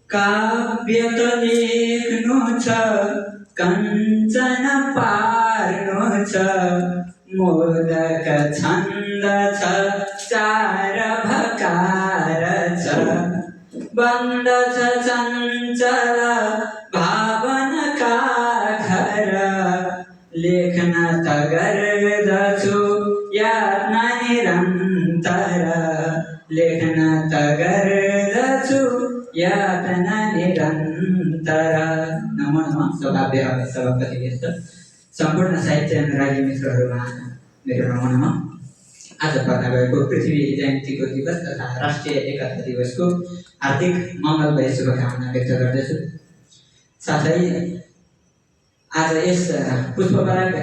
काव्य त लेख्नु छ, कञ्चन पार्नु छ, मोदक छन्द छ, चार भकार छ, बन्द छ चञ्चल भावनका घर, लेख्न त गर्दछु यातना निरन्तर, लेख्न त गर्दछु यातना निरन्तर। नमो नमः सौभाग्य सभापति व्यस्त सम्पूर्ण साहित्य अनुरागी मित्रहरूमा मेरो नमो नमः। आज पर्न गएको पृथ्वी जयन्तीको दिवस तथा राष्ट्रिय एकता दिवसको हार्दिक मङ्गलमय शुभकामना व्यक्त गर्दछु। साथै आज यस पुष्पपराग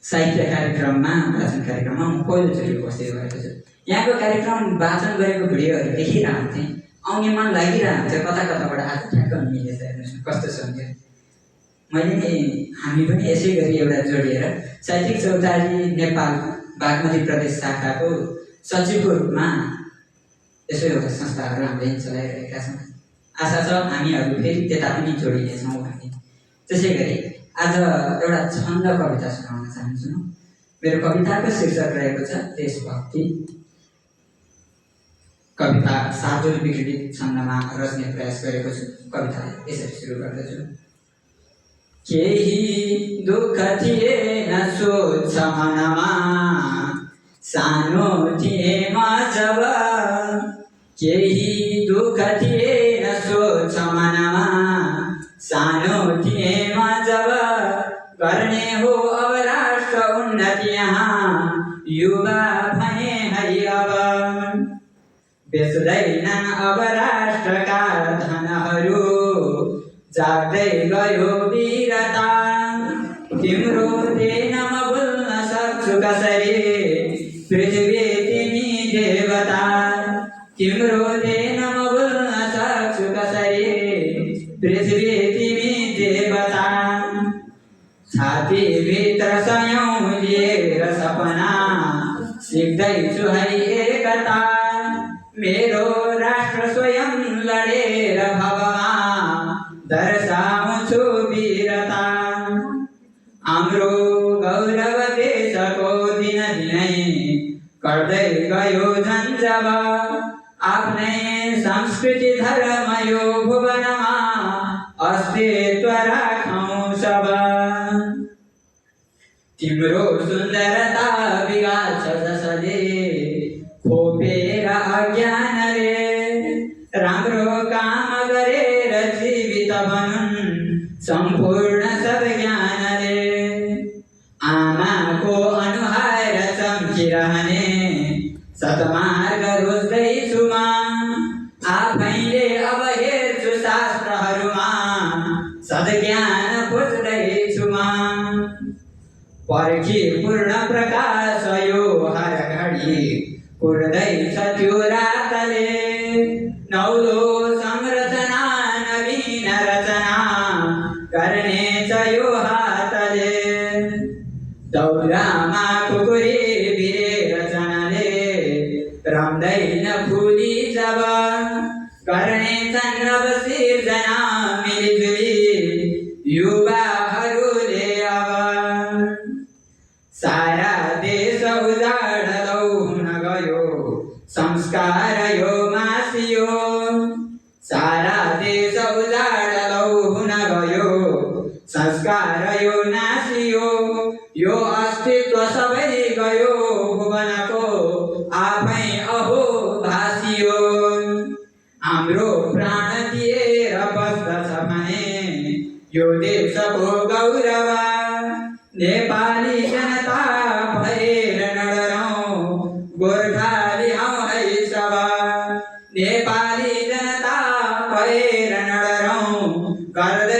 साहित्य कार्यक्रममा वाचन कार्यक्रममा म पहिलोचोटि उपस्थित भएको छु। यहाँको कार्यक्रम वाचन गरेको भिडियोहरू देखिरहन्थेँ, आउने मन लागिरहन्थ्यो, कता कताबाट आज ठ्याक्क मिलेछ। हेर्नुहोस् कस्तो सुन्थ्यो। मैले नि हामी पनि यसै गरी एउटा जोडिएर साहित्यिक चौतारी नेपाल बागमती प्रदेश शाखाको सचिवको रूपमा यसो एउटा संस्थाहरू हामीले चलाइरहेका छौँ। आशा छ हामीहरू फेरि त्यता पनि जोडिनेछौँ भन्ने। त्यसै गरी आज एउटा छन्द कविता सुनाउन चाहन्छु। मेरो कविताको शीर्षक रहेको छ देशभक्ति। कविता सार्वजनिक विकृत छन्दमा रच्ने प्रयास गरेको छु। कविता यसरी सुरु गर्दछु। केही दुःख थिएन सोच मनमा, सानो थिए म जब, केही दुःख थिएन सोच मनमा, सानो थिए म जब, गर्ने हो अब राष्ट्र उन्नति यहाँ, युवा भने है अब, बेच्दैनन् अब राष्ट्रका धनहरू, जाग्दै गयो वीरता, तिम्रो देन म बोल्न सक्छु कसरी, पृथ्वी तिमी देवता, तिम्रो देन म बोल्न सक्छु कसरी, पृथ्वी तिमी देवता, छातीभित्र सयौँ लिएर सपना, सिक्दैछु है एकता, मेरो राष्ट्र स्वयं लडेर भवमा, दर्शाउँछु वीरता, हाम्रो गौरव देशको दिनदिनै गर्दै गयो झन्झब, आफ्नै संस्कृति धर्म यो भुवनमा अस्तित्व राखौँ सब, तिम्रो सुन्दरता बिगार्छ जसले खोपेर अज्ञानले, राम्रो काम गरेर जीवित बनुन् सम्पूर्ण सब ज्ञानले, आमाको अनुहार चम्किरहने सतमार्ग रोज्दैछु म, आफैले अब हेर्छु शास्त्रहरूमा सद्ज्ञान खोज्दैछु म, पर्खी पूर्ण प्रकाश यो हर घडी, पुर्दैछ त्यो रातले, नौलो संरचना नवीन रचना गर्नेछ यो हातले, दौरामा कुकुरी बिरे रचनाले रम्दैन फुली जब, गर्नेछन् नव सिर्जना मिलिजुली युवाहरूले अब, सारा देश उजाडलौ हुन गयो, संस्कार यो मासियो, सारा देश उजाडलौ हुन गयो, संस्कार यो नासियो, यो अस्तित्व सबै गयो भुवनको आफै अहो भासियो, हाम्रो प्राण दिएर बस्दछ भने यो देशको गौरव, नेपाली जनता भएर नडरौँ, गोर्खाली हौँ है सब, नेपाली जनता भएर नडरौँ, गर्दै